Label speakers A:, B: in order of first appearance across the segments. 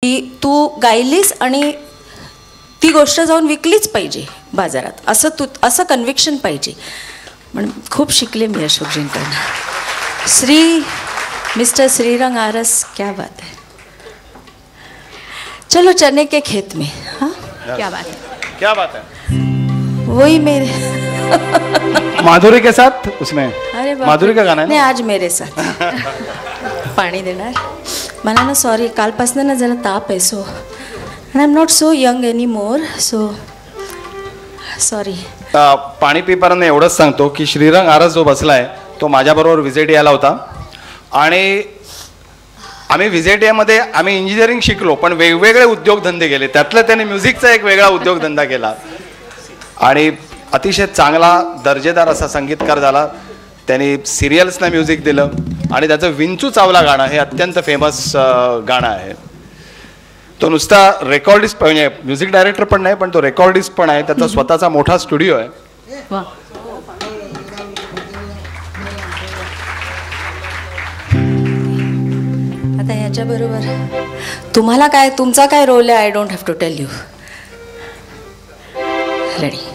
A: की तू गायलीस आणि ती गोष्ट जाऊन विकलीच पाहिजे बाजारात, असं कन्व्हिक्शन पाहिजे. म्हणून खूप शिकले मी अशोकजींकडनं. मिस्टर श्रीरंग आरस, क्या बात है. चलो चने के खेत में. हाँ क्या बात है,
B: क्या बात है.
A: वही मेरे
B: माधुरी के साथ उसमें.
A: अरे
B: माधुरी का गाना है
A: नाही, आज मेरे साथ. पाणी देणार मला ना. सॉरी, कालपासून ना जरा ताप आहे. So I am not so young any more. So sorry.
B: पाणी पिपारांना एवढंच सांगतो की श्रीरंग आरस जो बसलाय तो माझ्याबरोबर व्हिजिट यायला होता आणि आम्ही व्हिजिट यामध्ये आम्ही इंजिनिअरिंग शिकलो पण वेगवेगळे उद्योगधंदे केले. त्यातलं त्याने म्युझिकचा एक वेगळा उद्योगधंदा केला आणि अतिशय चांगला दर्जेदार असा संगीतकार झाला. त्यांनी सिरियल्सना म्युझिक दिलं आणि त्याचं विंचू चावला गाणं हे अत्यंत फेमस गाणं आहे. तो नुसता रेकॉर्डिस्ट म्हणजे म्युझिक डायरेक्टर पण नाही पण तो रेकॉर्डिस्ट पण आहे. त्याचा स्वतःचा मोठा स्टुडिओ आहे.
A: आता याच्याबरोबर तुम्हाला काय, तुमचा काय रोल आहे, I don't have to tail you. Ready.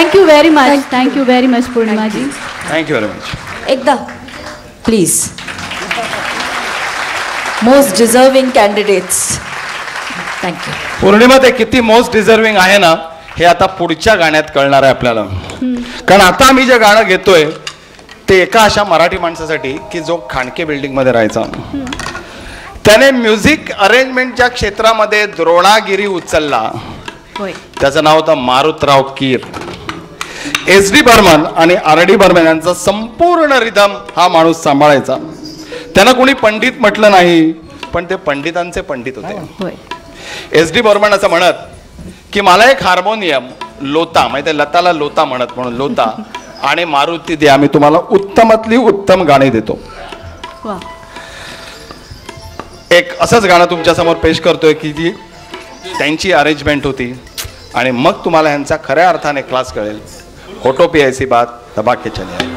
C: Thank you very much पूर्णिमाजी.
B: Thank you very much.
A: एकदा please. Most deserving candidates. Thank you.
B: पौर्णिमा ते किती मोस्ट डिझर्विंग आहे ना हे आता पुढच्या गाण्यात कळणार आहे आपल्याला. कारण आता आम्ही जे गाणं घेतोय ते एका अशा मराठी माणसासाठी की जो खांडके बिल्डिंग मध्ये राहायचा. त्याने म्युझिक अरेंजमेंटच्या क्षेत्रामध्ये द्रोणागिरी उचलला. त्याचं नाव होतं मारुतराव कीर. एस डी बर्मन आणि आर डी बर्मन यांचा संपूर्ण रिदम हा माणूस सांभाळायचा. त्यांना कोणी पंडित म्हटलं नाही पण ते पंडितांचे पंडित होते. एस डी बर्मन असं म्हणत की मला एक हार्मोनियम लोता माहिती लताला लोता म्हणत म्हणून लोता आणि मारुती द्या मी तुम्हाला उत्तमातली उत्तम गाणी देतो. एक असंच गाणं तुमच्या समोर पेश करतोय की जी त्यांची अरेंजमेंट होती आणि मग तुम्हाला ह्यांचा खऱ्या अर्थाने क्लास कळेल. होटो पी ऐसी बात दबा के चले.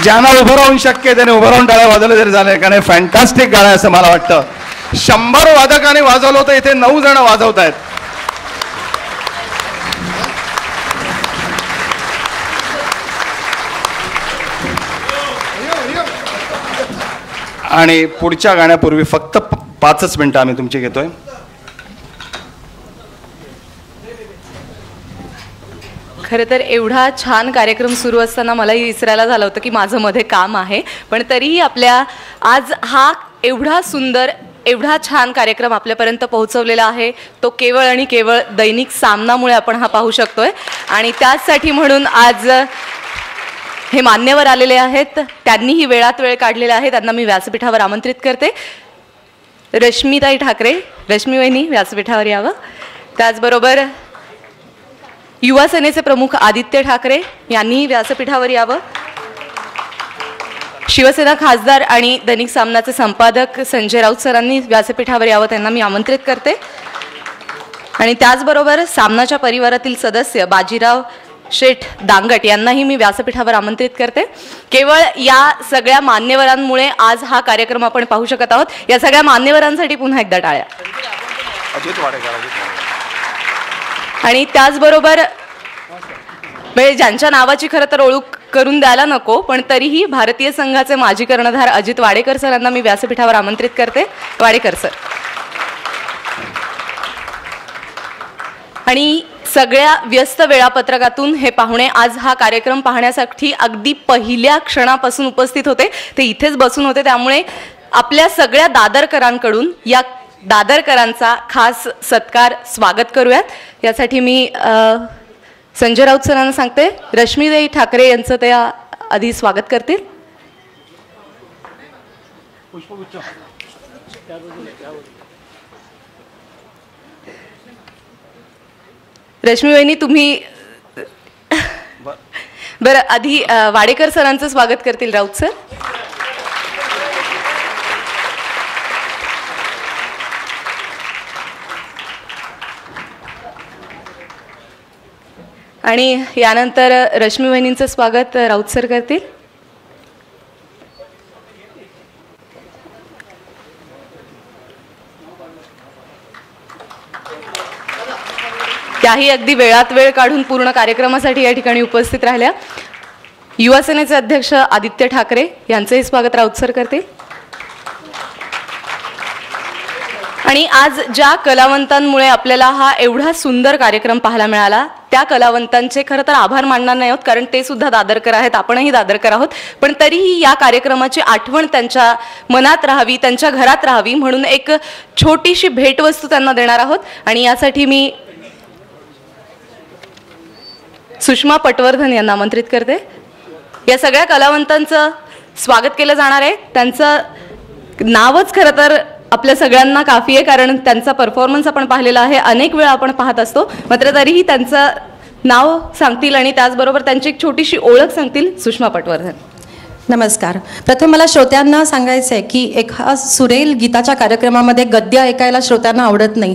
B: ज्यांना उभं राहून शक्य आहे त्याने उभं राहून टाळ्या वाजवल्या तरी झाले, कारण फॅन्टॅस्टिक गाणं आहे असं मला वाटतं. 100 वादकाने वाजवलं होतं, इथे 9 जण वाजवत आहेत. आणि पुढच्या गाण्यापूर्वी फक्त 5 मिनिटं आम्ही तुमची घेतोय.
C: खरं तर एवढा छान कार्यक्रम सुरू असताना मलाही विसरायला झालं होतं की माझं मध्ये काम आहे, पण तरीही आपल्या आज हा एवढा सुंदर एवढा छान कार्यक्रम आपल्यापर्यंत पोहोचवलेला आहे तो केवळ आणि केवळ दैनिक सामनामुळे आपण हा पाहू शकतोय. आणि त्याचसाठी म्हणून आज हे मान्यवर आलेले आहेत, त्यांनीही वेळात वेळ काढलेला आहे, त्यांना मी व्यासपीठावर आमंत्रित करते. रश्मीताई ठाकरे, रश्मी वहिनी व्यासपीठावर यावं. त्याचबरोबर युवा सेनेचे प्रमुख आदित्य ठाकरे यांनी व्यासपीठावर यावं. शिवसेना खासदार आणि दैनिक सामनाचे संपादक संजय राऊत सरांनी व्यासपीठावर यावं, त्यांना मी आमंत्रित करते. आणि त्याचबरोबर सामनाच्या परिवारातील सदस्य बाजीराव शेठ दांगट यांनाही मी व्यासपीठावर आमंत्रित करते. केवळ या सगळ्या मान्यवरांमुळे आज हा कार्यक्रम आपण पाहू शकत आहोत. या सगळ्या मान्यवरांसाठी पुन्हा एकदा टाळ्या. आणि त्याचबरोबर म्हणजे ज्यांच्या नावाची खरं तर ओळख करून द्यायला नको, पण तरीही भारतीय संघाचे माजी कर्णधार अजित वाडेकर सरांना मी व्यासपीठावर आमंत्रित करते. वाडेकर सर. आणि सगळ्या व्यस्त वेळापत्रकातून हे पाहुणे आज हा कार्यक्रम पाहण्यासाठी अगदी पहिल्या क्षणापासून उपस्थित होते. ते इथेच बसून होते, त्यामुळे आपल्या सगळ्या दादरकरांकडून या दादरकरांचा खास सत्कार स्वागत करूयात. यासाठी मी संजय राऊत सरांना सांगते, रश्मीताई ठाकरे यांचं ते आधी स्वागत करतील. रश्मी वहिनी तुम्ही बरं आधी वाडेकर सरांचं स्वागत करतील राऊत सर. आणि यानंतर रश्मी वहिनींचं स्वागत राऊत सर करतील. त्याही अगदी वेळात वेळ काढून पूर्ण कार्यक्रमासाठी या ठिकाणी उपस्थित राहिल्या. युवा सेनेचे अध्यक्ष आदित्य ठाकरे यांचंही स्वागत राऊत सर करतील. आणि आज ज्या कलावंतांमुळे आपल्याला हा एवढा सुंदर कार्यक्रम पाहायला मिळाला त्या कलावंतांचे खरं तर आभार मानणार नाही आहोत, कारण ते सुद्धा दादरकर आहेत, आपणही दादरकर आहोत. पण तरीही या कार्यक्रमाची आठवण त्यांच्या मनात राहावी, त्यांच्या घरात राहावी म्हणून एक छोटीशी भेटवस्तू त्यांना देणार आहोत. आणि यासाठी मी सुषमा पटवर्धन यांना आमंत्रित करते. या सगळ्या कलावंतांचं स्वागत केलं जाणार आहे. त्यांचं नावच खरं तर आपल्या सगळ्यांना काफी आहे, कारण त्यांचा परफॉर्मन्स आपण पाहिलेला आहे, अनेक वेळा आपण पाहत असतो. मात्र तरीही त्यांचं नाव सांगतील आणि त्याचबरोबर त्यांची एक छोटीशी ओळख सांगतील सुषमा पटवर्धन.
A: नमस्कार. प्रथम मला श्रोत्यांना सांगायचं आहे की एका सुरेल गीताच्या कार्यक्रमामध्ये गद्य ऐकायला श्रोत्यांना आवडत नाही,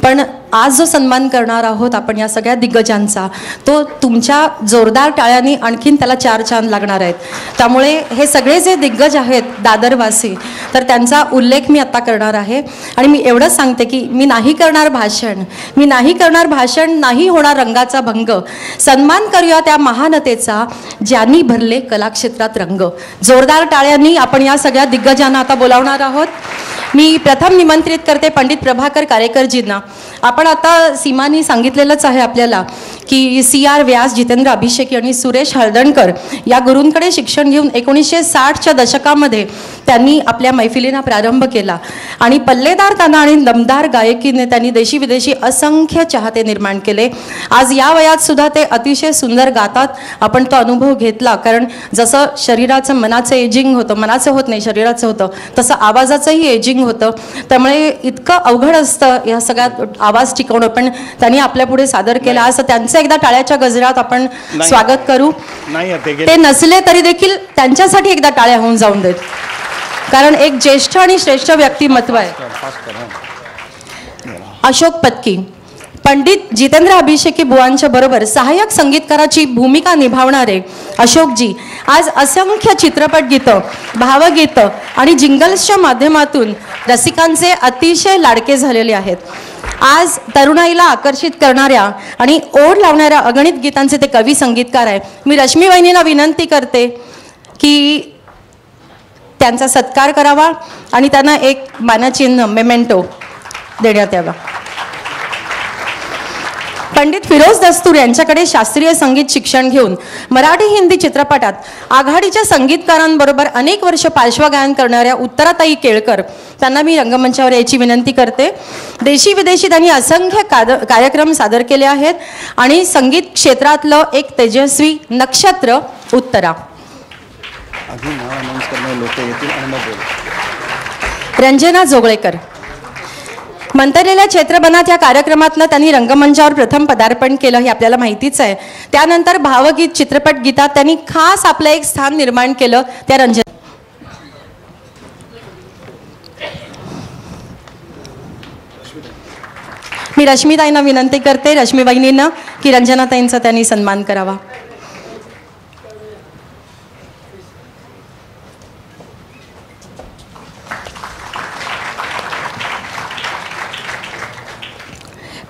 A: पण आज जो सन्मान करणार आहोत आपण या सगळ्या दिग्गजांचा, तो तुमच्या जोरदार टाळ्यांनी आणखीन त्याला 4 चांद लागणार आहेत. त्यामुळे हे सगळे जे दिग्गज आहेत दादरवासी, तर त्यांचा उल्लेख मी आत्ता करणार आहे. आणि मी एवढंच सांगते की मी नाही करणार भाषण, नाही होणार रंगाचा भंग. सन्मान करूया त्या महानतेचा ज्यांनी भरले कलाक्षेत्रात रंग. जोरदार टाळ्यांनी आपण या सगळ्या दिग्गजांना आता बोलावणार आहोत. मी प्रथम निमंत्रित करते पंडित प्रभाकर कारेकरजींना. आपण आता सीमानी सांगितलेलंच आहे आपल्याला की CR व्यास, जितेंद्र अभिषेकी आणि सुरेश हळदणकर या गुरूंकडे शिक्षण घेऊन 1960च्या दशकामध्ये त्यांनी आपल्या मैफिलींना प्रारंभ केला. आणि पल्लेदार ताना आणि दमदार गायकीने त्यांनी देशी विदेशी असंख्य चाहते निर्माण केले. आज या वयात सुद्धा ते अतिशय सुंदर गातात. आपण तो अनुभव घेतला, कारण जसं शरीराचं मनाचं एजिंग होतं, मनाचं होत नाही शरीराचं होतं, तसं आवाजाचंही एजिंग होतं. त्यामुळे इतकं अवघड असतं या सगळ्यात आवाज टिकवणं, पण त्यांनी आपल्या पुढे सादर केला. असं त्यांचं एकदा टाळ्याच्या गजरात आपण स्वागत करू. ते नसले तरी देखील त्यांच्यासाठी एकदा टाळ्या होऊन जाऊन देत, कारण एक ज्येष्ठ आणि श्रेष्ठ व्यक्तिमत्व आहे. अशोक पत्की पंडित जितेंद्र अभिषेकी बुवांच्या बरोबर सहाय्यक संगीतकाराची भूमिका निभावणारे अशोकजी आज असंख्य चित्रपट गीतं, भावगीतं आणि जिंगल्सच्या माध्यमातून रसिकांचे अतिशय लाडके झालेले आहेत. आज तरुणाईला आकर्षित करणाऱ्या आणि ओढ लावणाऱ्या अगणित गीतांचे ते कवी संगीतकार आहे. मी रश्मी वहिनीला विनंती करते की त्यांचा सत्कार करावा आणि त्यांना एक मानचिन्ह मेमेंटो देण्यात यावा. पंडित फिरोज दस्तूर यांच्याकडे शास्त्रीय संगीत शिक्षण घेऊन मराठी हिंदी चित्रपटात आघाडीच्या संगीतकारांबरोबर अनेक वर्ष पार्श्वगायन करणाऱ्या उत्तराताई केळकर त्यांना मी रंगमंचावर यायची विनंती करते. देशी विदेशी त्यांनी असंख्य कार्यक्रम सादर केले आहेत आणि संगीत क्षेत्रातलं एक तेजस्वी नक्षत्र उत्तरा. रंजना जोगळेकर मंतरलेल्या क्षेत्रबनात या कार्यक्रमातनं त्यांनी रंगमंचावर प्रथम पदार्पण केलं हे आपल्याला माहितीच आहे. त्यानंतर भावगीत चित्रपट गीतात त्यांनी खास आपलं एक स्थान निर्माण केलं. त्या रंजना मी रश्मीताईंना विनंती करते, रश्मी वहिनींना, की रंजनाताईंचा त्यांनी सन्मान करावा.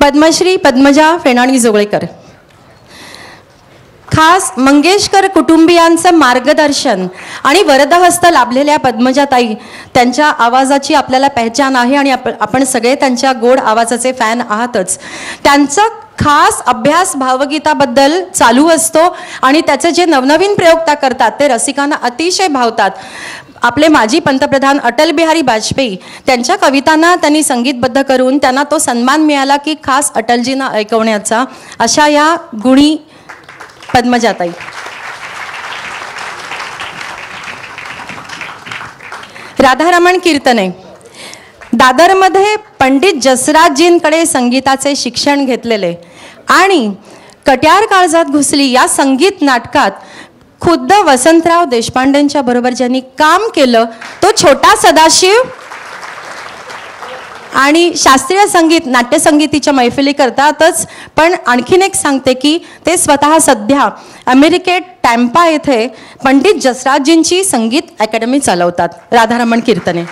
A: पद्मश्री पद्मजा फेणाणी जोगळेकर खास मंगेशकर कुटुंबियांचं मार्गदर्शन आणि वरदहस्त लाभलेल्या पद्मजाताई त्यांच्या आवाजाची आपल्याला पहचान आहे आणि आपण सगळे त्यांच्या गोड आवाजाचे फॅन आहातच. त्यांचं खास अभ्यास भावगीताबद्दल चालू असतो आणि त्याचे जे नवनवीन प्रयोग त्या करतात ते रसिकांना अतिशय भावतात. आपले माजी पंतप्रधान अटल बिहारी वाजपेयी त्यांच्या कवितांना त्यांनी संगीतबद्ध करून त्यांना तो सन्मान मिळाला की खास अटलजींना ऐकवण्याचा. अशा या गुणी पद्मजाताई. राधारमण कीर्तने दादरमध्ये पंडित जसराजजींकडे संगीताचे शिक्षण घेतलेले आणि कट्यार काळजात घुसली या संगीत नाटकात खुद्द वसंतराव देशपांडेंच्या बरोबर ज्यांनी काम केलं तो छोटा सदाशिव. आणि शास्त्रीय संगीत नाट्यसंगीतीच्या मैफिली करतातच, पण आणखीन एक सांगते की ते स्वतः सध्या अमेरिकेत टॅम्पा येथे पंडित जसराजजींची संगीत अकॅडमी चालवतात. राधारमण कीर्तने.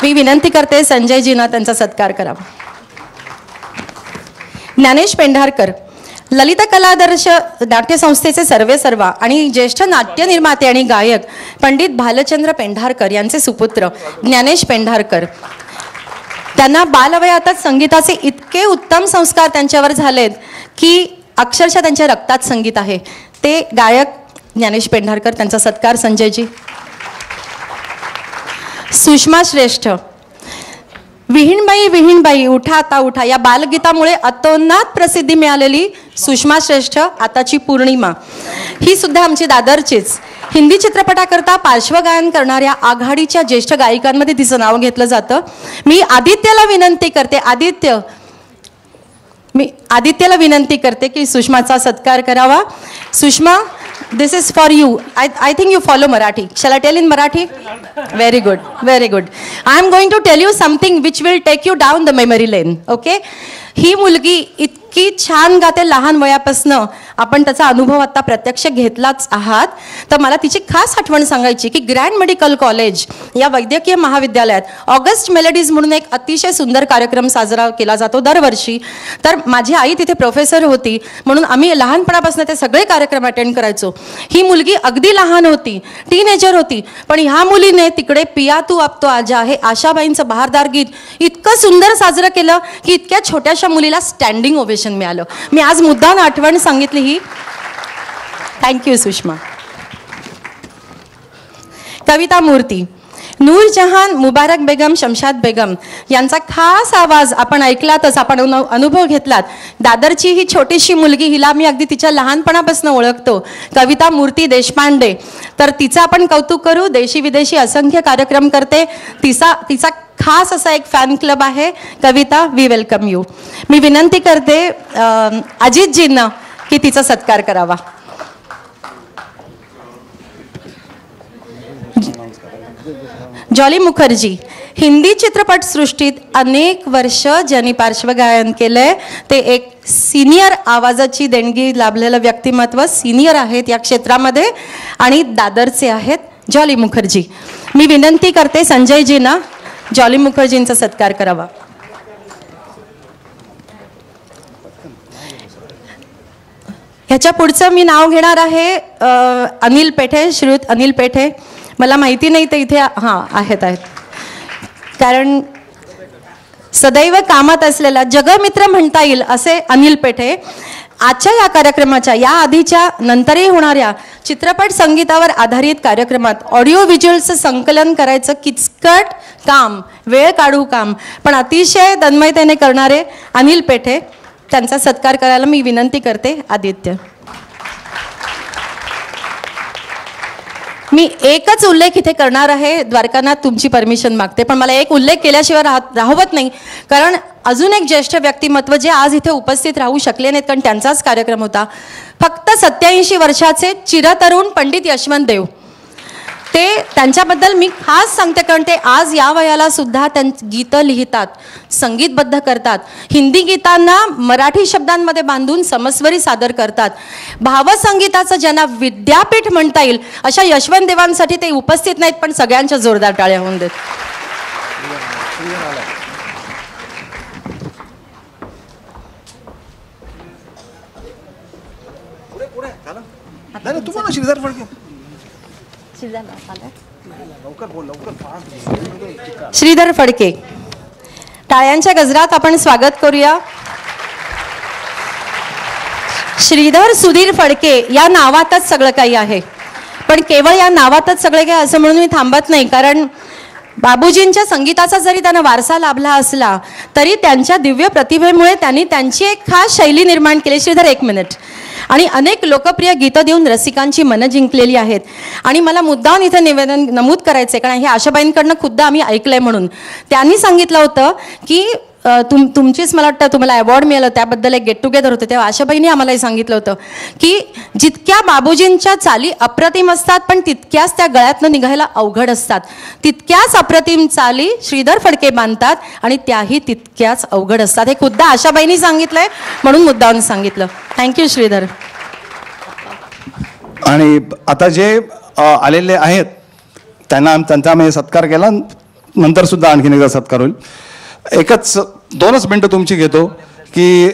A: मी विनंती करते संजयजींना त्यांचा सत्कार करावा. ज्ञानेश पेंढारकर ललित कलादर्श नाट्यसंस्थेचे सर्वेसर्वा आणि ज्येष्ठ नाट्य निर्माते आणि गायक पंडित भालचंद्र पेंढारकर यांचे सुपुत्र ज्ञानेश पेंढारकर. त्यांना बालवयातच संगीताचे इतके उत्तम संस्कार त्यांच्यावर झालेत की अक्षरशः त्यांच्या रक्तात संगीत आहे. ते गायक ज्ञानेश पेंढारकर, त्यांचा सत्कार संजयजी. सुषमा श्रेष्ठ विहीणबाई विहीणबाई उठा आता उठा या बालगीतामुळे अतोनात प्रसिद्धी मिळालेली सुषमा श्रेष्ठ आताची पौर्णिमा ही सुद्धा आमची दादरचीच. हिंदी चित्रपटाकरता पार्श्वगायन करणाऱ्या आघाडीच्या ज्येष्ठ गायिकांमध्ये तिचं नाव घेतलं जातं. मी आदित्यला विनंती करते की सुषमाचा सत्कार करावा. Sushma, this is for you. I think you follow Marathi. Shall I tell in Marathi? Very good, very good. I am going to tell you something which will take you down the memory lane. Okay? ही मुलगी इतकी छान गाते लहान वयापासनं, आपण त्याचा अनुभव आता प्रत्यक्ष घेतलाच आहात. तर मला तिची खास आठवण सांगायची की ग्रँड मेडिकल कॉलेज या वैद्यकीय महाविद्यालयात ऑगस्ट मेलडीज म्हणून एक अतिशय सुंदर कार्यक्रम साजरा केला जातो दरवर्षी. तर माझी आई तिथे प्रोफेसर होती म्हणून आम्ही लहानपणापासून ते सगळे कार्यक्रम अटेंड करायचो. ही मुलगी अगदी लहान होती, टीनेजर होती, पण ह्या मुलीने तिकडे पिया तू अब तो आजा हे आशाबाईंचं बहारदार गीत इतकं सुंदर साजरं केलं की इतक्या छोट्याशा मुलीला स्टँडिंग ओवेशन मिळालं. मी आज मुद्दाम आठवण सांगितली ही. थँक्यू सुषमा. कविता मूर्ती नूरजहान मुबारक बेगम शमशाद बेगम यांचा खास आवाज आपण ऐकलातच, आपण अनुभव घेतलात. दादरची ही छोटीशी मुलगी, हिला मी अगदी तिच्या लहानपणापासून ओळखतो, कविता मूर्ती देशपांडे. तर तिचं आपण कौतुक करू. देशी विदेशी असंख्य कार्यक्रम करते. तिचा खास असा एक फॅन क्लब आहे. कविता, वी वेलकम यू. मी विनंती करते अजितजींना की तिचा सत्कार करावा. जॉली मुखर्जी हिंदी चित्रपटसृष्टीत अनेक वर्ष ज्यांनी पार्श्वगायन केलंय ते एक सिनियर आवाजाची देणगी लाभलेलं व्यक्तिमत्व सिनियर आहेत या क्षेत्रामध्ये आणि दादरचे आहेत जॉली मुखर्जी. मी विनंती करते संजयजींना जॉली मुखर्जींचा सत्कार करावा. ह्याच्या पुढचं मी नाव घेणार आहे अनिल पेठे, श्रीयुत अनिल पेठे. मला माहिती नाही ते इथे हां आहेत. कारण सदैव कामात असलेला जगमित्र म्हणता येईल असे अनिल पेठे आजच्या या कार्यक्रमाच्या या आधीच्या नंतरही होणाऱ्या चित्रपट संगीतावर आधारित कार्यक्रमात ऑडिओ व्हिज्युअलचं संकलन करायचं किचकट काम, वेळ काढू काम पण अतिशय तन्मयतेने करणारे अनिल पेठे, त्यांचा सत्कार करायला मी विनंती करते. आदित्य, मी एकच उल्लेख इथे करणार आहे. द्वारकानाथ तुमची परमिशन मागते पण मला एक उल्लेख केल्याशिवाय राहवत नाही. कारण अजून एक ज्येष्ठ व्यक्तिमत्व जे आज इथे उपस्थित राहू शकले नाहीत कारण त्यांचाच कार्यक्रम होता. फक्त 87 वर्षाचे चिरतरुण पंडित यशवंत देव, ते त्यांच्याबद्दल मी खास सांगते कारण ते आज या वयाला सुद्धा गीतं लिहितात, संगीतबद्ध करतात, हिंदी गीतांना मराठी शब्दांमध्ये बांधून समस्वरी सादर करतात. भावसंगीताचं ज्यांना विद्यापीठ म्हणता येईल अशा यशवंत देवांसाठी ते उपस्थित नाहीत पण सगळ्यांच्या जोरदार टाळ्या होऊन देत. श्रीधर फडके, टाळ्यांच्या गजरात आपण स्वागत करूया. श्रीधर सुधीर फडके या नावातच सगळं काही आहे पण केवळ या नावातच सगळे काही असं म्हणून मी थांबत नाही. कारण बाबूजींच्या संगीताचा जरी त्यांना वारसा लाभला असला तरी त्यांच्या दिव्य प्रतिभेमुळे त्यांनी त्यांची एक खास शैली निर्माण केली. श्रीधर एक मिनिट. आणि अनेक लोकप्रिय गीतं देऊन रसिकांची मनं जिंकलेली आहेत. आणि मला मुद्दाम इथे नमूद करायचं आहे कारण हे आशाबाईंकडनं खुद्द आम्ही ऐकलंय म्हणून. त्यांनी सांगितलं होतं की तुमचीच मला वाटतं तुम्हाला अवॉर्ड मिळालं त्याबद्दल एक गेट टुगेदर होतं तेव्हा आशाबाईंनी आम्हालाही सांगितलं होतं की जितक्या बाबूजींच्या चाली अप्रतिम असतात पण तितक्याच त्या गळ्यातनं निघायला अवघड असतात. तितक्याच अप्रतिम चाली श्रीधर फडके बांधतात आणि त्याही तितक्याच अवघड असतात. हे खुद्द आशाबाईंनी सांगितलंय म्हणून मुद्दाम सांगितलं. थँक्यू श्रीधर.
B: आणि आता जे आलेले आहेत त्यांचा आम्ही सत्कार केला, नंतर सुद्धा आणखीन एकदा सत्कार होईल. एकच 2 मिनटं तुमची घेतो की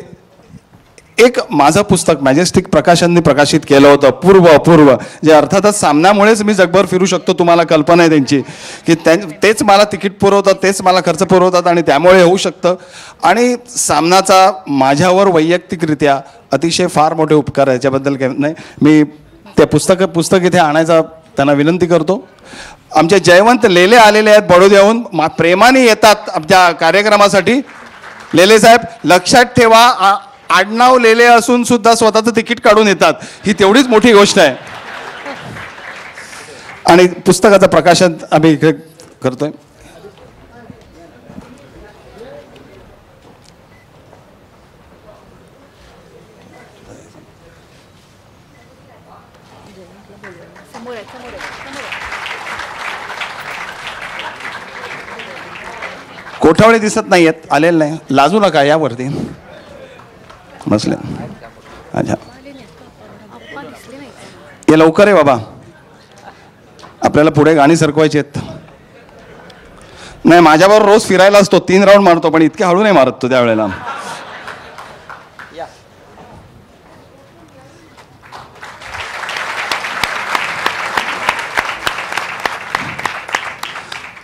B: एक माझं पुस्तक मॅजेस्टिक प्रकाशनने प्रकाशित केलं होतं पूर्व जे अर्थातच सामन्यामुळेच मी जगभर फिरू शकतो. तुम्हाला कल्पना आहे त्यांची की तेच मला तिकीट पुरवतात, तेच मला खर्च पुरवतात आणि त्यामुळे होऊ शकतं. आणि सामनाचा माझ्यावर वैयक्तिकरित्या अतिशय फार मोठे उपकार आहे, याच्याबद्दल काही नाही. मी ते पुस्तक इथे आणायचा त्यांना विनंती करतो. आमचे जयवंत लेले आलेले आहेत बडोद्याहून, प्रेमाने येतात आमच्या कार्यक्रमासाठी. लेले साहेब लक्षात ठेवा, आडनाव लेले असून सुद्धा स्वतःचं तिकीट काढून येतात, ही तेवढीच मोठी गोष्ट आहे. आणि पुस्तकाचं प्रकाशन आम्ही इकडे करतोय. कोठावळे दिसत नाही आहेत, आलेलं नाही, लाजू नका, यावरती बसले. अच्छा ये लवकर आहे बाबा, आपल्याला पुढे गाणी सरकवायची आहेत. नाही माझ्याबरोबर रोज फिरायला असतो, 3 राऊंड मारतो पण इतके हळू नाही मारत तो त्यावेळेला.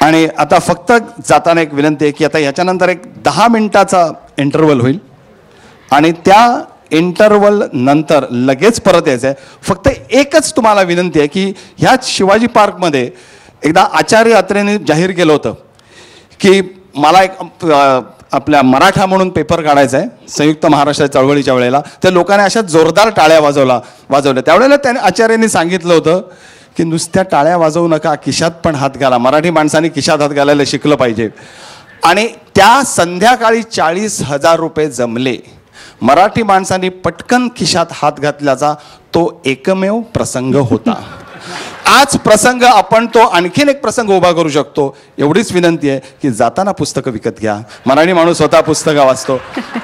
B: आणि आता फक्त जाताना एक विनंती आहे की आता ह्याच्यानंतर एक 10 मिनिटाचा इंटरव्हल होईल आणि त्या इंटरव्हल नंतर लगेच परत यायचं आहे. फक्त एकच तुम्हाला विनंती आहे की ह्याच शिवाजी पार्कमध्ये एकदा आचार्य अत्रेंनी जाहीर केलं होतं की मला एक आपल्या मराठा म्हणून पेपर काढायचा आहे संयुक्त महाराष्ट्र चळवळीच्या वेळेला. त्या लोकांनी अशा जोरदार टाळ्या वाजवल्या. त्यावेळेला त्याने आचार्यांनी सांगितलं होतं की नुसत्या टाळ्या वाजवू नका, खिशात पण हात घाला. मराठी माणसांनी खिशात हात घालायला शिकलं पाहिजे. आणि त्या संध्याकाळी 40,000 रुपये जमले. मराठी माणसांनी पटकन खिशात हात घातल्याचा तो एकमेव प्रसंग होता. हाच प्रसंग आपण तो आणखीन एक प्रसंग उभा करू शकतो. एवढीच विनंती आहे की जाताना पुस्तकं विकत घ्या. मराठी माणूस स्वतः पुस्तकं वाचतो.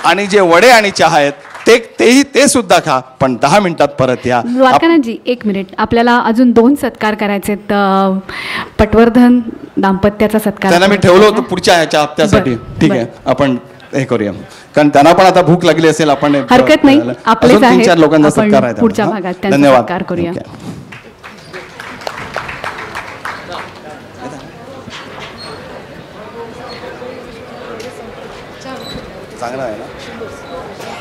B: आणि जे वडे आणि चहा आहेत ते सुद्धा खा, पण 10 मिनिटात परत या.
D: द्वारकानाथजी, 1 मिनिट. आपल्याला अजून 2 सत्कार करायचे आहेत. पटवर्धन दाम्पत्याचा सत्कार
B: त्यांना मी ठेवलं होतं पुढच्या ह्याच्या हप्त्यासाठी. ठीक आहे, आपण हे करूया, कारण त्यांना पण आता भूक लागली असेल. आपण
D: हरकत नाही, आपलेच आहेत.
B: 3-4 लोकांचा सत्कार आहे.
D: पुढच्या भागात त्यांचा सत्कार करूया.
B: चांगला आहे ना,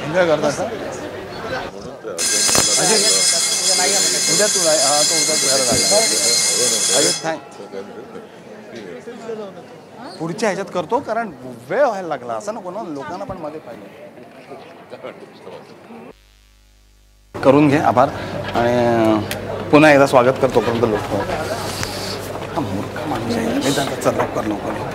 B: एन्जॉय करता सर. उद्या तू आहे, हा तो उद्या तुझ्याला लागला. पुढच्या ह्याच्यात करतो, कारण वेळ व्हायला लागला. असं नको ना, लोकांना पण मध्ये पाहिजे. करून घे, आभार. आणि पुन्हा एकदा स्वागत करतो. पर्यंत लोक मूर्ख माणूस आहे. मी त्यांचा लवकर लवकर.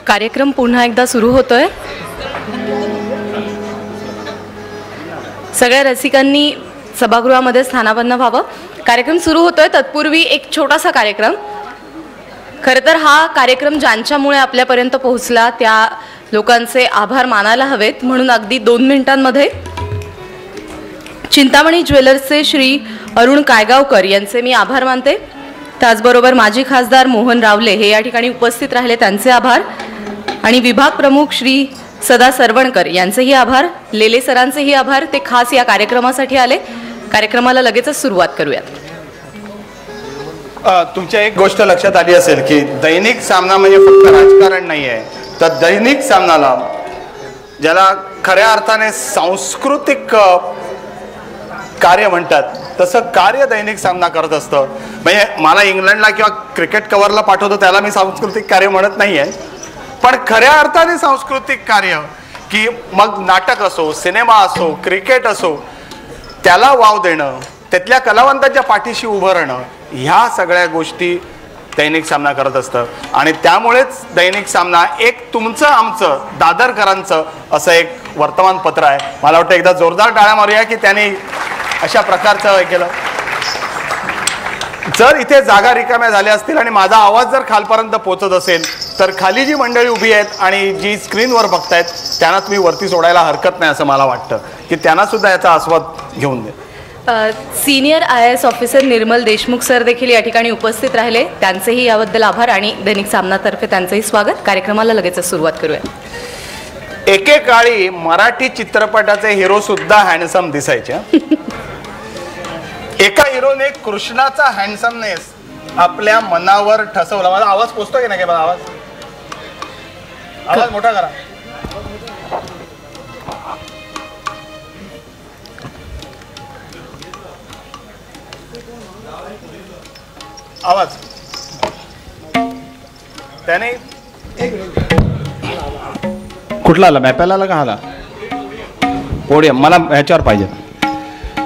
C: कार्यक्रम पुन्हा एकदा सुरू होतोय. सगळ्या रसिकांनी सभागृहामध्ये स्थानापन्न व्हावं. कार्यक्रम सुरू होतोय. तत्पूर्वी एक छोटासा कार्यक्रम. खरं तर हा कार्यक्रम ज्यांच्यामुळे आपल्यापर्यंत पोहोचला त्या लोकांचे आभार मानायला हवेत. म्हणून अगदी 2 मिनिटांमध्ये चिंतामणी ज्वेलर्सचे श्री अरुण कायगावकर यांचे मी आभार मानते. त्याचबरोबर माजी खासदार मोहन रावले हे या ठिकाणी उपस्थित राहिले, त्यांचे आभार. आणि विभाग प्रमुख श्री सदा सरवणकर यांचेही आभार. लेले सरांचेही आभार. ते खास या कार्यक्रमासाठी आले. कार्यक्रमाला लगेचच सुरुवात करूयात.
B: तुमच्या एक गोष्ट लक्षात आली असेल की दैनिक सामना म्हणजे फक्त राजकारण नाही आहे, तर दैनिक सामनाला ज्याला खऱ्या अर्थाने सांस्कृतिक कार्य म्हणतात तसं कार्य दैनिक सामना करत असतं. म्हणजे मला इंग्लंडला किंवा क्रिकेट कव्हरला पाठवतो त्याला मी सांस्कृतिक कार्य म्हणत नाही आहे, पण खऱ्या अर्थाने सांस्कृतिक कार्य की मग नाटक असो, सिनेमा असो, क्रिकेट असो, त्याला वाव देणं, त्यातल्या कलावंतांच्या पाठीशी उभं राहणं, ह्या सगळ्या गोष्टी दैनिक सामना करत असतं. आणि त्यामुळेच दैनिक सामना एक तुमचं आमचं दादरकरांचं असं एक वर्तमानपत्र आहे. मला वाटतं एकदा जोरदार टाळ्या मारूया की त्यांनी अशा प्रकारचं हे केलं. जर इथे जागा रिकाम्या झाल्या असतील आणि माझा आवाज जर खालपर्यंत पोहोचत असेल तर खाली जी मंडळी उभी आहेत आणि जी स्क्रीनवर बघतायत त्यांना तुम्ही वरती सोडायला हरकत नाही असं मला वाटतं की त्यांना सुद्धा याचा आस्वाद घेऊन दे.
C: सिनियर IAS ऑफिसर निर्मल देशमुख सर देखील या ठिकाणी उपस्थित राहिले, त्यांचेही याबद्दल आभार आणि दैनिक सामनातर्फे त्यांचंही स्वागत. कार्यक्रमाला लगेचच सुरुवात करूया.
B: एकेकाळी मराठी चित्रपटाचे हिरो सुद्धा हँडसम दिसायचे. एका हिरोने कृष्णाचा हँडसमनेस आपल्या मनावर ठसवला. माझा आवाज पोचतोय की नाही? माझा आवाज मोठा करा. आवाज त्याने कुठला आला? मॅपॅला आला का? आला पोडियम. मला ह्याच्यावर पाहिजे.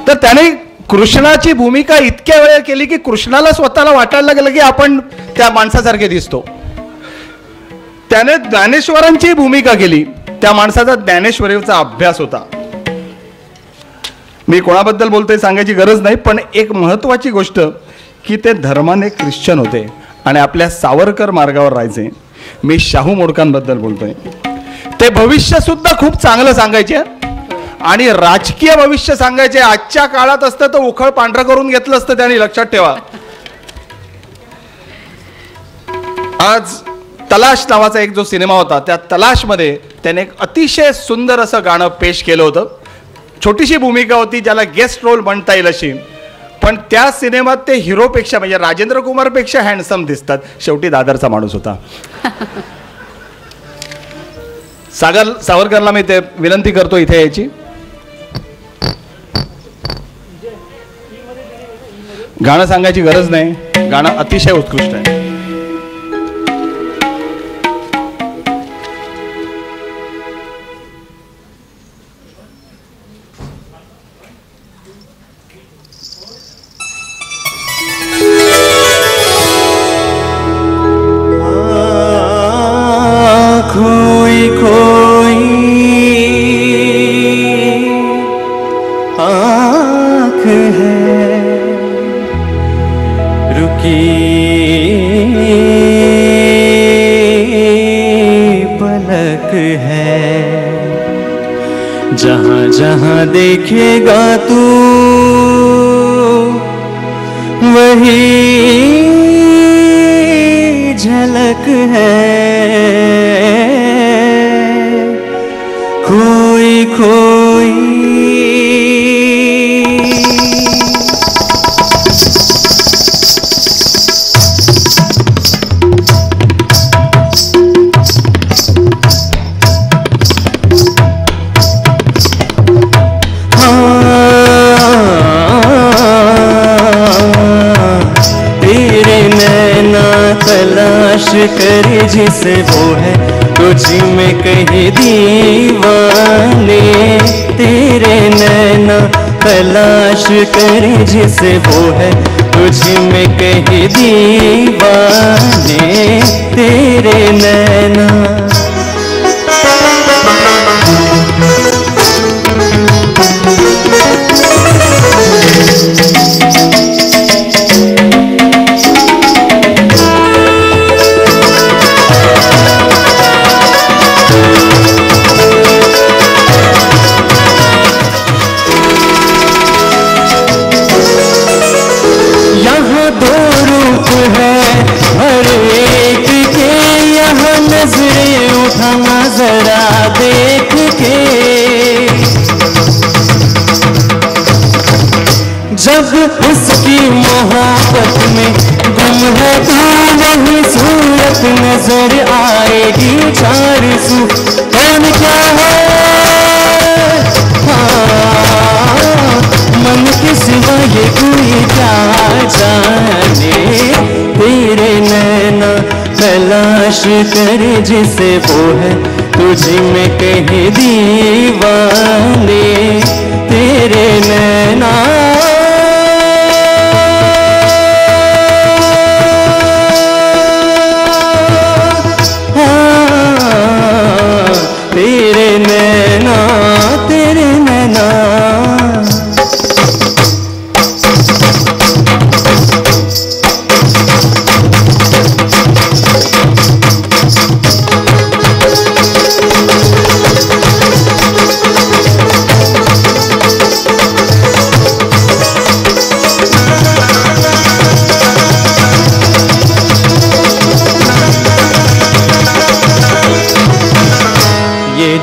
B: तर त्याने कृष्णाची भूमिका इतक्या वेळ केली की कृष्णाला स्वतःला वाटायला लागलं की आपण त्या माणसासारखे दिसतो. त्याने ज्ञानेश्वरांची भूमिका केली. त्या माणसाचा ज्ञानेश्वरीचा अभ्यास होता. मी कोणाबद्दल बोलतोय सांगायची गरज नाही, पण एक महत्वाची गोष्ट की ते धर्माने ख्रिश्चन होते आणि आपल्या सावरकर मार्गावर राहायचे. मी शाहू मोडकांबद्दल बोलतोय. ते भविष्य सुद्धा खूप चांगलं सांगायचे आणि राजकीय भविष्य सांगायचे. आजच्या काळात असतं तर उखळ पांढरं करून घेतलं असतं त्यांनी, लक्षात ठेवा. आज तलाश नावाचा एक जो सिनेमा होता त्या तलाशमध्ये त्याने एक अतिशय सुंदर असं गाणं पेश केलं होतं. छोटीशी भूमिका होती ज्याला गेस्ट रोल म्हणता येईल अशी, पण त्या सिनेमात ते हिरोपेक्षा म्हणजे राजेंद्र कुमारपेक्षा हँडसम दिसतात. शेवटी दादरचा माणूस होता. सावरकरला मी ते विनंती करतो इथे यायची. गाणं सांगायची गरज नाही, गाणं अतिशय उत्कृष्ट आहे.
E: खोई खोई वही पलक है, जहाँ जहाँ देखेगा तू वही झलक है। खोई खोई तलाश कर जिसे वो है तुझ में कहीं दीवाने, तेरे नैना तलाश कर जिसे वो है तुझ में कहीं दीवाने, तेरे नैना। जरा देख के जब उसकी मोहब्बत में गुम है तू, वही सूरत नजर आएगी चार सू। कौन क्या है मन के सिवा ये कोई क्या जाने, तेरे नैना तलाश कर जिसे वो है तुझ में कहीं दीवाने, तेरे नैना। तेरे नैना, तेरे नैना।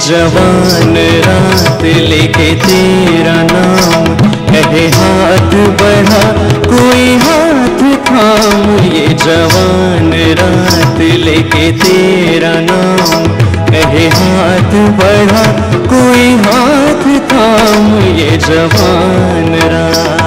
E: जवान रात लेके तेरा नाम कहे हाथ बढ़ा कोई हाथ थाम, ये जवान रात लेके तेरा नाम कहे हाथ बढ़ा कोई हाथ थाम, ये जवान रात।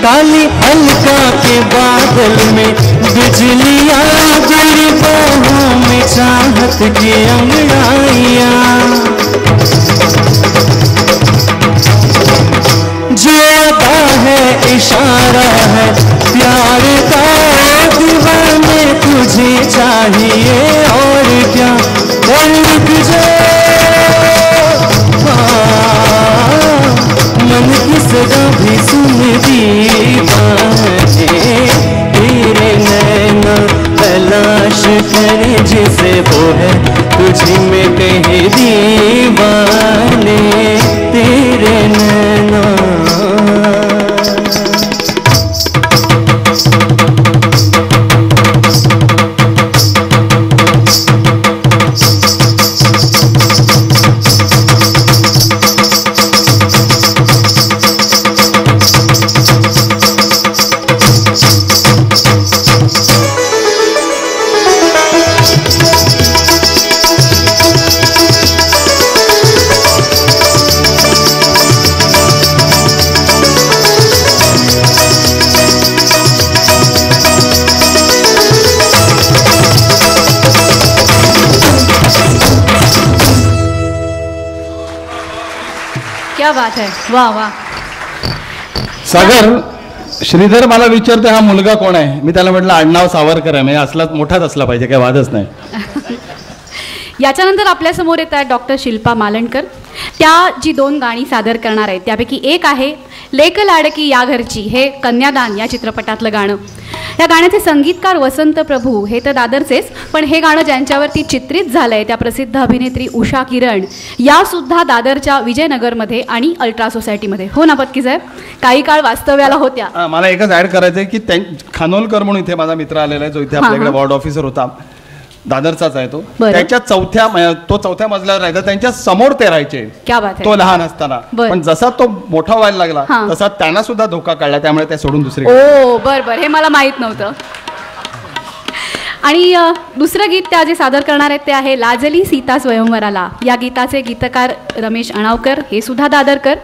E: काली अलका के बादल में बिजलियां, दिल बाहों में चाहत की अंगड़ाइयां, जो अदा है इशारा है प्यार का, दीवाने तुझे चाहिए और क्या, और रुक जा मन की सदा भी सुन दीवाने, तेरे नैना तलाश करे जिसे वो है तुझ में कहीं दीवाने, तेरे नैना।
D: क्या बात आहे, वा वा.
B: सागर, श्रीधर मला विचारते हा मुलगा कोण आहे. मी त्याला म्हटलं आडनाव सावरकर आहे, म्हणजे असला मोठाच असला पाहिजे, काही वादच नाही.
D: याच्यानंतर आपल्यासमोर येत आहेत डॉक्टर शिल्पा मालणकर. त्या जी 2 गाणी सादर करणार आहेत त्यापैकी एक आहे लेक लाडकी या घरची, हे कन्यादान या चित्रपटातलं गाणं. या गाण्याचे संगीतकार वसंत प्रभू हे तर दादरचेच, पण हे गाणं ज्यांच्यावरती चित्रित झालं आहे त्या प्रसिद्ध अभिनेत्री उषा किरण या सुद्धा दादरच्या विजयनगरमध्ये आणि अल्ट्रा सोसायटीमध्ये. हो ना पत्की साहेब, काही काळ वास्तव्याला होत्या.
B: मला एकच ऍड करायचं आहे की खानोलकर म्हणून इथे माझा मित्र आलेला आहे जो इथे आपल्याकडे वॉर्ड ऑफिसर होता, दादरचाच आहे तो. त्याच्या चौथ्या मजल्यावर राहायचा, त्यांच्या समोर ते राहायचे.
D: क्या बात आहे.
B: तो लहान असताना, पण जसा तो मोठा व्हायला लागला तसा त्यांना सुद्धा धोका काढला, त्यामुळे ते सोडून दुसरे.
D: ओ बर, हे मला माहित नव्हतं. आणि दुसरं गीत त्या जे सादर करणार आहेत ते आहे लाजली सीता स्वयंवराला. या गीताचे गीतकार रमेश अणावकर हे सुद्धा दादरकर.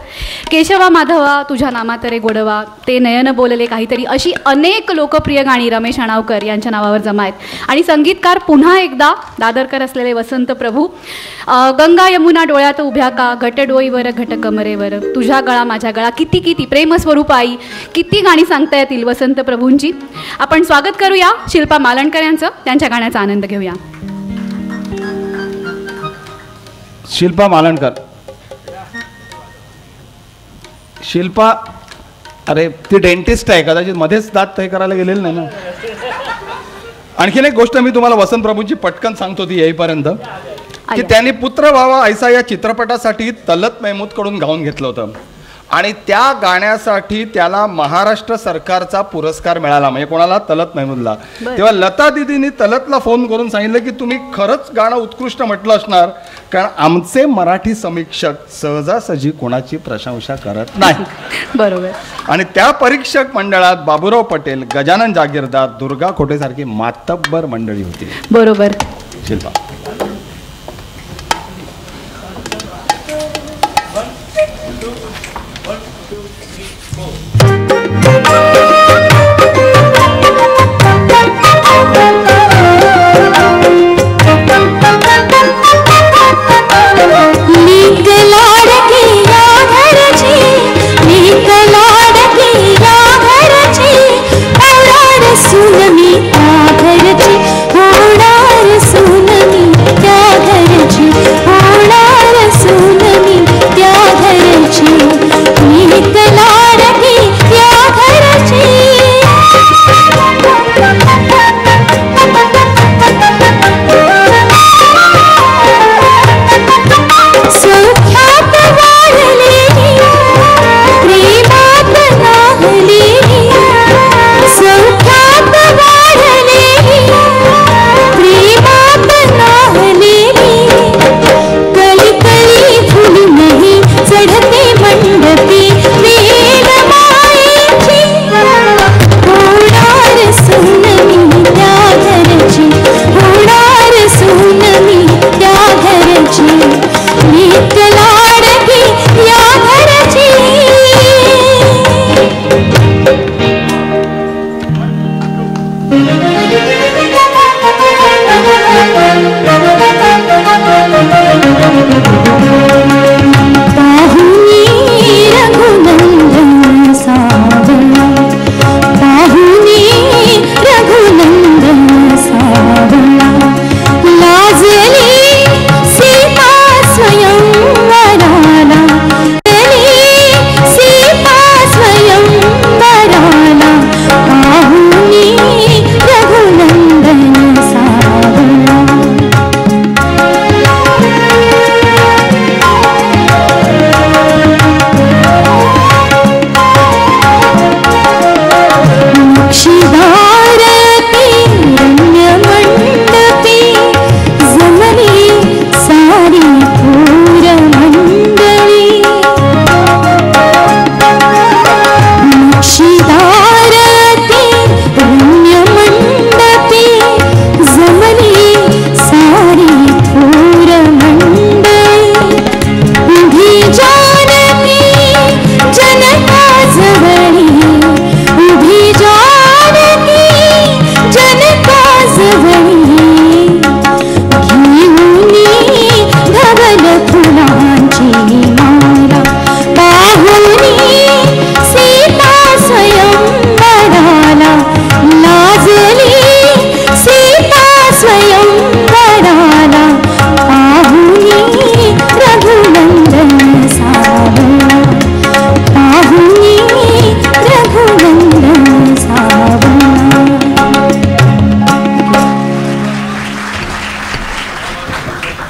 D: केशवा माधवा तुझ्या नामात रे गोडवा, ते नयन बोलले काहीतरी, अशी अनेक लोकप्रिय गाणी रमेश अणावकर यांच्या नावावर जमा आहेत. आणि संगीतकार पुन्हा एकदा दादरकर असलेले वसंत प्रभू. गंगा यमुना डोळ्यात उभ्या का, घटडोईवर घट कमरेवर, तुझ्या गळा माझ्या गळा, किती किती प्रेमस्वरूप आई, किती गाणी सांगता येतील वसंत प्रभूंची. आपण स्वागत करूया शिल्पा मालणकर यांचं, त्यांच्या गाण्याचा आनंद घेऊया.
B: शिल्पा मालणकर. शिल्पा, अरे ती डेंटिस्ट आहे, कदाचित मध्येच दात हे करायला गेलेलं नाही ना. आणखीन एक गोष्ट मी तुम्हाला वसंत प्रभूंची पटकन सांगतो ती येईपर्यंत, की त्यांनी पुत्र व्हावा ऐसा या चित्रपटासाठी तलत महमूद कडून गाऊन घेतलं होतं आणि त्या गाण्यासाठी त्याला महाराष्ट्र सरकारचा पुरस्कार मिळाला. म्हणजे कोणाला? तलत महमूदला. तेव्हा लता दिदींनी तलतला फोन करून सांगितलं की तुम्ही खरंच गाणं उत्कृष्ट म्हटलं असणार, कारण आमचे मराठी समीक्षक सहजासहजी कोणाची प्रशंसा करत नाही.
D: बरोबर.
B: आणि त्या परीक्षक मंडळात बाबूराव पटेल, गजानन जागीरदार, दुर्गा खोटेसारखी मातब्बर मंडळी होती.
D: बरोबर.
B: शिल्पा.
F: सुनमी आ घरची होणार सुनमी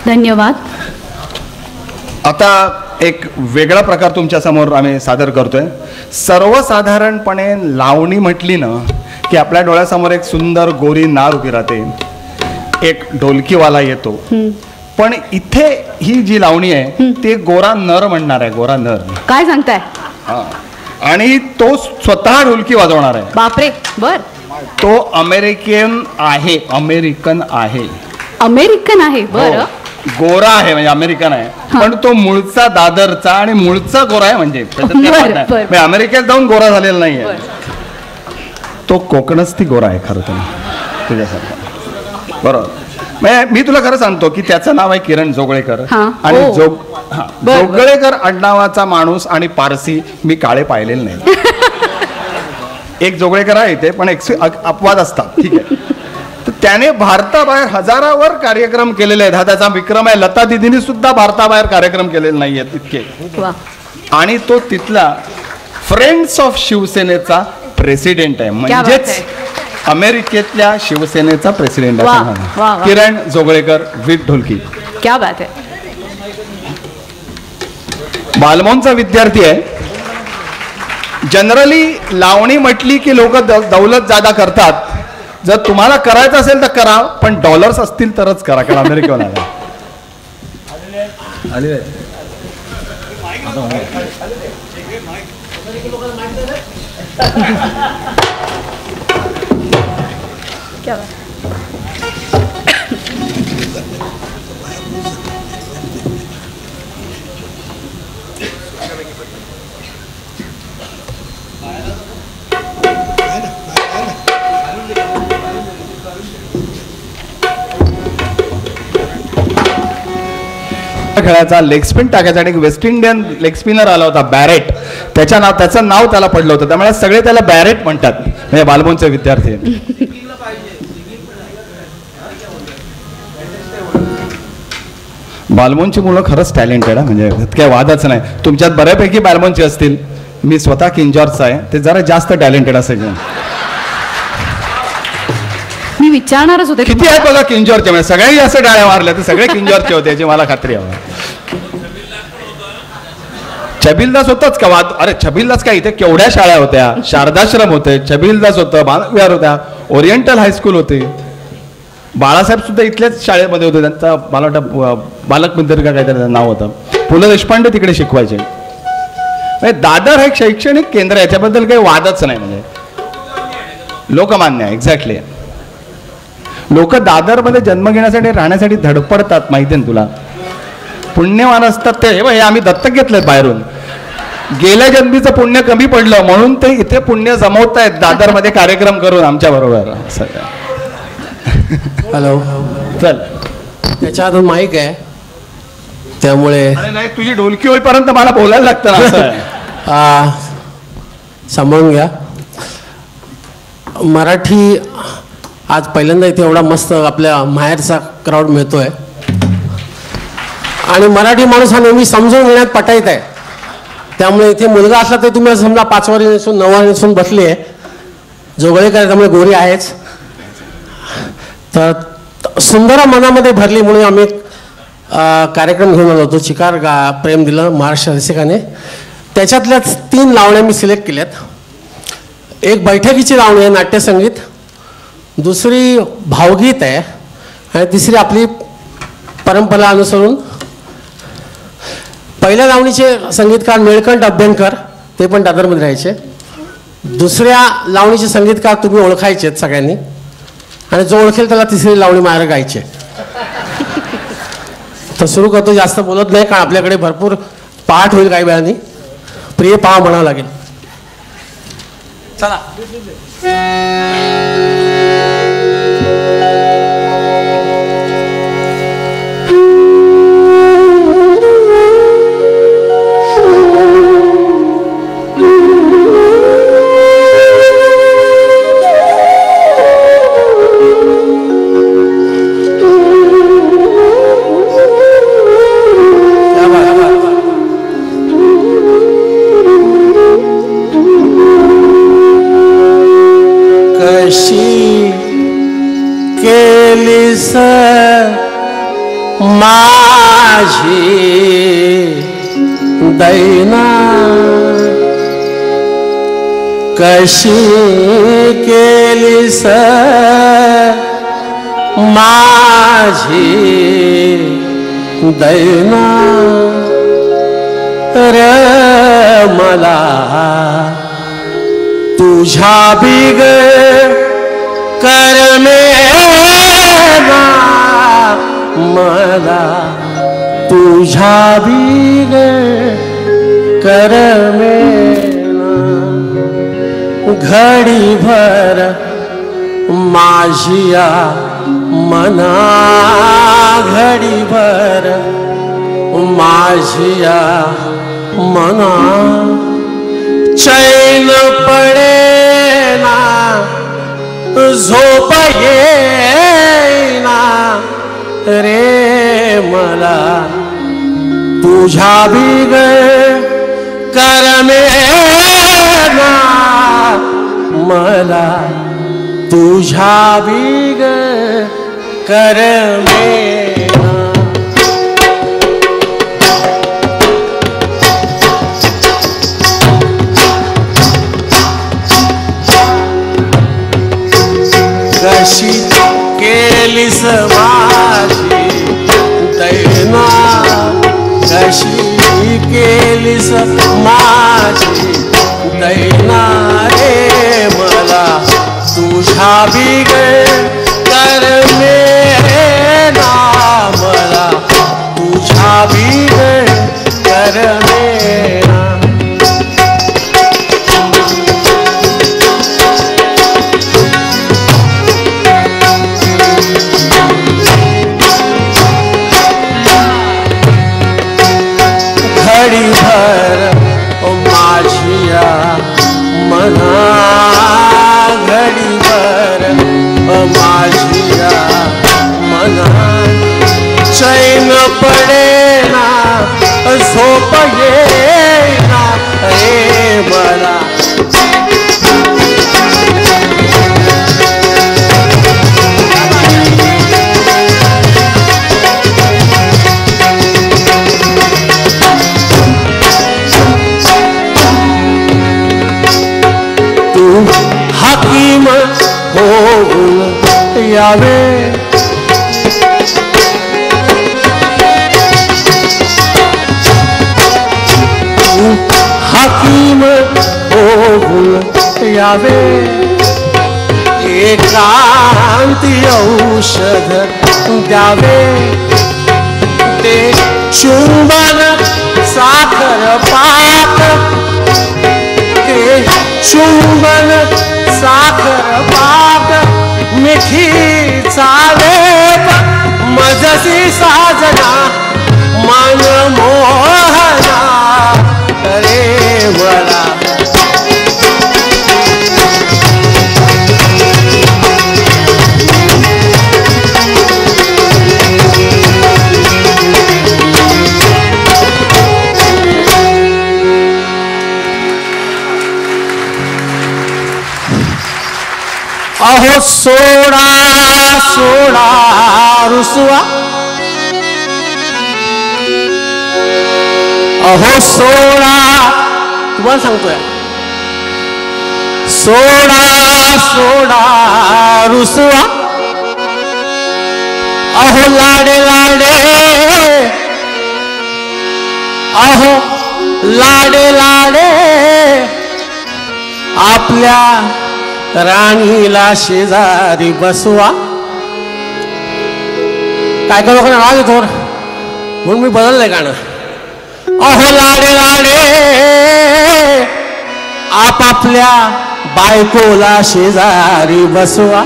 D: धन्यवाद.
B: आता एक वेगळा प्रकार तुमच्या समोर आम्ही सादर करतोय. सर्वसाधारणपणे लावणी म्हटली ना की आपल्या डोळ्यासमोर एक सुंदर गोरी नार उभी राहते, एक ढोलकीवाला येतो. पण इथे ही जी लावणी आहे ती गोरा नर म्हणणार आहे. गोरा नर.
D: काय सांगताय?
B: हा. आणि तो स्वतः ढोलकी वाजवणार आहे.
D: बापरे. बर.
B: तो अमेरिकन आहे. अमेरिकन आहे.
D: अमेरिकन आहे. बर.
B: गोरा आहे म्हणजे अमेरिकन आहे, पण तो मूळचा दादरचा आणि मूळचा गोरा आहे. म्हणजे अमेरिकेत जाऊन गोरा झालेला नाहीये. तो कोकणस्थी गोरा आहे खरं तर तुझ्यासारखा. बरोबर. मी तुला खरं सांगतो की त्याचं नाव आहे किरण जोगळेकर. आणि जोगळेकर आडनावाचा माणूस आणि पारसी मी काळे पाहिलेले नाही. एक जोगळेकर आहे ते, पण अपवाद असतात. ठीक आहे. तर त्याने भारताबाहेर हजारावर कार्यक्रम केलेले आहेत. हा त्याचा विक्रम आहे. लता दिदींनी सुद्धा भारताबाहेर कार्यक्रम केलेले नाही आहेत इतके. आणि तो तिथला फ्रेंड्स ऑफ शिवसेनेचा प्रेसिडेंट आहे. म्हणजेच अमेरिकेतल्या शिवसेनेचा प्रेसिडेंट आहे किरण जोगळेकर विथ ढोलकी.
D: क्या बात आहे.
B: बालमोनचा विद्यार्थी आहे. जनरली लावणी म्हटली की लोक दौलत जादा करतात. जर तुम्हाला करायचं असेल तर करा, पण डॉलर्स असतील तरच करा, कारण अमेरिकेला खेळाचा लेग स्पिन टाकायसाठी एक वेस्ट इंडियन लेग स्पिनर आला होता बॅरेट. त्याचं नाव त्याला पडलं होतं, त्यामुळे सगळे त्याला बॅरेट म्हणतात. म्हणजे बालमोनचे विद्यार्थी. बालमोनची मुलं खरंच टॅलेंटेड आहे. म्हणजे काही वादच नाही. तुमच्यात बऱ्यापैकी बालमोनची असतील. मी स्वतः किंजॉरचा आहे. ते जरा जास्त टॅलेंटेड असेल.
D: मी विचारणारच होते
B: किती आहेत बघा किंजॉरचे. म्हणजे सगळ्यांनी जास्त डाळ्या मारल्या तर सगळे किंजॉरचे होते याची मला खात्री आहे. छबिलदास होताच का वाद? अरे छबिलदास काय, इथे केवढ्या शाळा होत्या. शारदाश्रम होते, छबिलदास होतं, बालविहार होत्या, ओरिएंटल हायस्कूल होते. बाळासाहेब सुद्धा इथल्याच शाळेमध्ये होते. त्यांचा मला वाटतं बालक मंदिर का काहीतरी नाव होतं. पु ल देशपांडे तिकडे शिकवायचे. म्हणजे दादर हे शैक्षणिक केंद्र आहे, याच्याबद्दल काही वादच नाही. म्हणजे लोकमान्य आहे. एक्झॅक्टली. लोक दादरमध्ये जन्म घेण्यासाठी राहण्यासाठी धडपडतात. माहिती आहे तुला. पुण्यवान असतात ते. हे आम्ही दत्तक घेतलेत बाहेरून. गेल्या जन्मीचं पुण्य कमी पडलं म्हणून ते इथे पुण्य जमवत आहेत दादरमध्ये कार्यक्रम करून आमच्या बरोबर.
F: हॅलो.
B: चल.
F: त्याच्या हातात माईक आहे त्यामुळे
B: नाही, तुझी ढोलकी होईपर्यंत मला बोलायला लागतं ना.
F: सांभाळून घ्या. मराठी आज पहिल्यांदा इथे एवढा मस्त आपल्या माहेरचा क्राऊड मिळतोय. आणि मराठी माणूस हा नेहमी समजून घेण्यात पटाईत आहे. त्यामुळे इथे मुलगा असला तरी तुम्ही समजा 5 वारी नेसून 9 वारी नेसून बसली आहे. जोगळेकर त्यामुळे गोरी आहेच. तर सुंदर मनामध्ये भरली म्हणून आम्ही कार्यक्रम घेऊन आलो होतो. चिकार प्रेम दिलं महाराष्ट्र रसिकाने. त्याच्यातल्याच 3 लावण्या मी सिलेक्ट केल्यात. एक बैठकीची लावणी आहे, नाट्यसंगीत. दुसरी भावगीत आहे आणि तिसरी आपली परंपरा अनुसरून. पहिल्या लावणीचे संगीतकार निळकंठ अभ्यंकर, ते पण दादरमध्ये राहायचे. दुसऱ्या लावणीचे संगीतकार तुम्ही ओळखायचे आहेत सगळ्यांनी. आणि जो ओळखेल त्याला तिसरी लावणी माहेर गायचे. तर सुरू करतो. जास्त बोलत नाही कारण आपल्याकडे भरपूर पाठ होईल काही वेळाने. प्रिय पाहा म्हणावं लागेल. चला.
E: केली मा
F: माझी दैना कशी केलीस माझी दैना रे मला तुझ्या बिग करमेना मला तुझ्या बिग करमेना घडीभर माझिया मना घडीभर माझिया मना चैन पडेना झोप येईना रे मला तुझ्या बिग करमेना मला तुझ्या बिग करमेना कशी केलीस माझी दैना कशी केलीस माझी दैना रे मला तुझ्या बिग करमेना मला तुझ्या बिग करमेना घडीभर माझिया मना घडीभर माझिया मना चैन पडेना झोप येईना रे मला तू हकीम होऊन यावे तू हकीम होऊन यावे एकांती औषध द्यावे ते चुंबन साखर पाक चुंबन साखर पाक मिठी चावेत मजसी साजना मन मोहना रे मला अहो सोडा सोडा रुसवा अहो सोडा तुम्हाला सांगतोय सोडा सोडा रुसवा अहो लाडे लाडे अहो लाडे लाडे आपल्या राणीला शेजारी बसवा काय काय लोकांना राग येतो म्हणून मी बदललंय गाणं अहो लाडे लाडे आपापल्या बायकोला शेजारी बसवा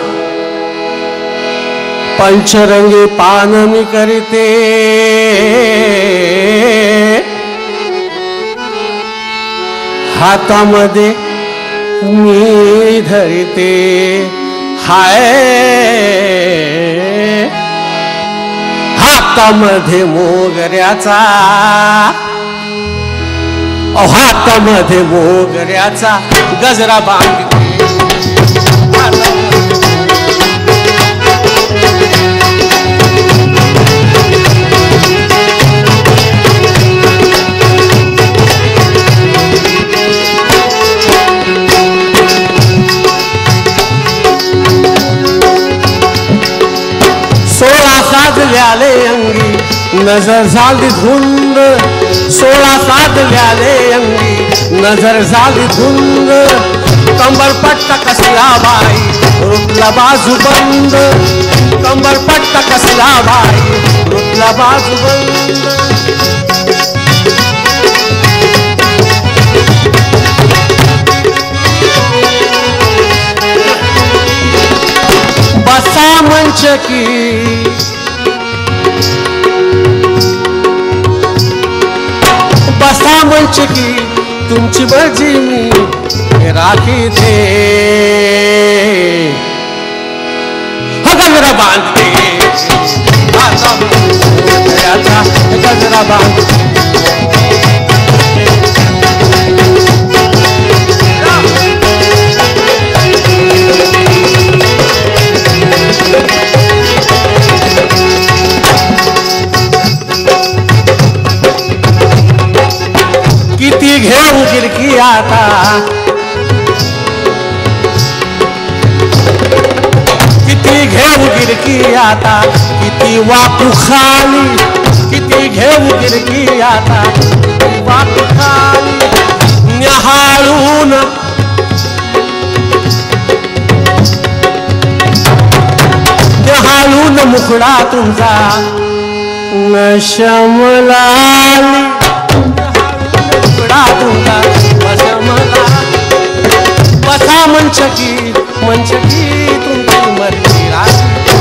F: पंचरंगी पान मी करते हातामध्ये मी धरते हाय हातामध्ये मोगऱ्याचा हातामध्ये मोगऱ्याचा गजरा बांधते अंगी नजर झाली धुंद 16 साधल्याले अंगी नजर झाली धुंद कंबरपट्टा कसला बाई रुतला बाजू बंद कंबरपट्टा कसला बाई रुतला बाजू बंद बसा मंच की बसा मंच की तुमची मर्जी मी राखी दे गजरा बांधते गजरा बांधते किती घेऊ गिरकी आता किती घेऊ गिरकी आता किती वाकू खाली किती घेऊ गिरकी आता किती वाकू खाली न्याहाळून न्याहाळून मुखडा तुमचा नशमलाली बसा मंच की तुमची मर्जी राखी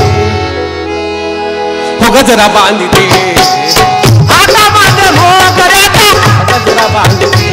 F: हो गजरा बांधते आता माझं हो गजरा बांधते